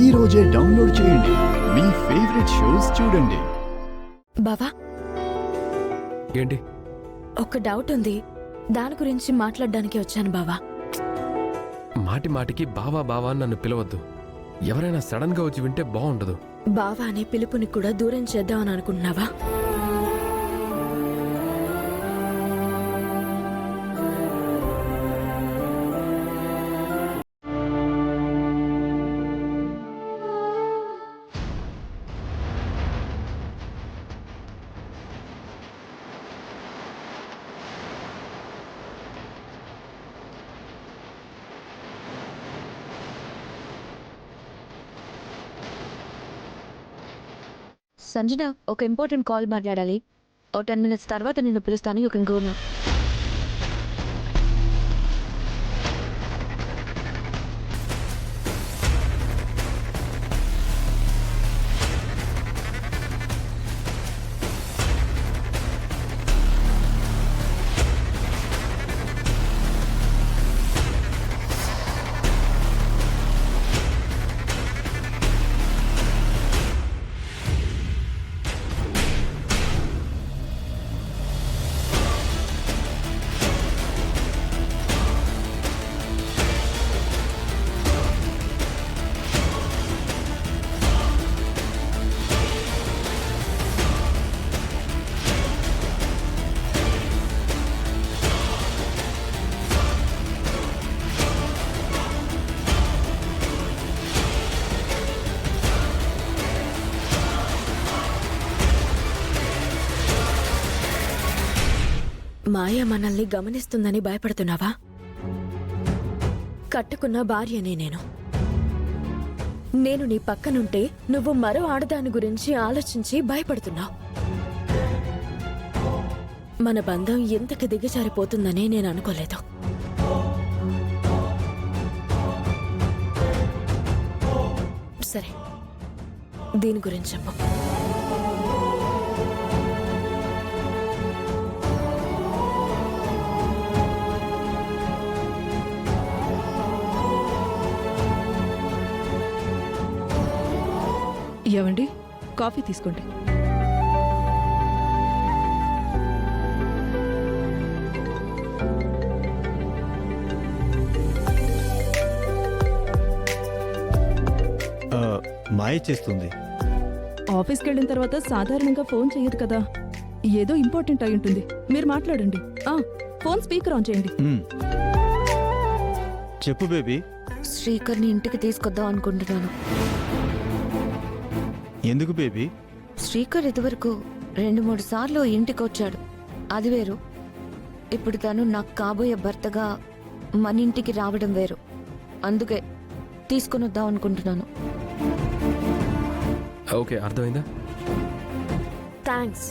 ఈ రోజే డౌన్లోడ్ చేయండి. మీ ఫేవరెట్ షోస్ చూడండి. బావా, ఏంటి? ఒక డౌట్ ఉంది, దాని గురించి మాట్లాడడానికి వచ్చాను బావా. మాటి మాటికి బావా బావా అని నన్ను పిలవద్దు. ఎవరైనా సడన్ గా వచ్చి వింటే బాగుండదు. బావా అనే పిలుపుని కూడా దూరం చేద్దామని అనుకుంటున్నావా? సంజన, ఒక ఇంపార్టెంట్ కాల్ మాట్లాడాలి. ఓ 10 minutes తర్వాత నిన్ను పిలుస్తాను. You can go now. Maya మనల్ని గమనిస్తుందని భయపడుతున్నావా? కట్టుకున్న భార్యనే నేను నీ పక్కనుంటే నువ్వు మరో ఆడదాని గురించి ఆలోచించి భయపడుతున్నావు. మన బంధం ఎంతకి దిగజారిపోతుందని నేను అనుకోలేదు. సరే, దీని గురించి చెప్పు. ఏవండి, కాఫీ తీసుకోండి. మాయ చేస్తుంది. ఆఫీస్కి వెళ్ళిన తర్వాత సాధారణంగా ఫోన్ చేయదు కదా, ఏదో ఇంపార్టెంట్ అయి ఉంటుంది. మీరు మాట్లాడండి. ఫోన్ స్పీకర్ ఆన్ చేయండి. చెప్పు బేబీ. శ్రీకర్ని ఇంటికి తీసుకొద్దాం అనుకుంటున్నాను. ఎందుకు బేబీ? శ్రీకర్ ఇదివరకు 2-3 సార్లు ఇంటికి వచ్చాడు, అది వేరు. ఇప్పుడు తను నాకు కాబోయే భర్తగా మన ఇంటికి రావడం వేరు. అందుకే తీసుకుని వద్దాం అనుకుంటున్నాను. ఓకే, అర్థమైందా? థ్యాంక్స్.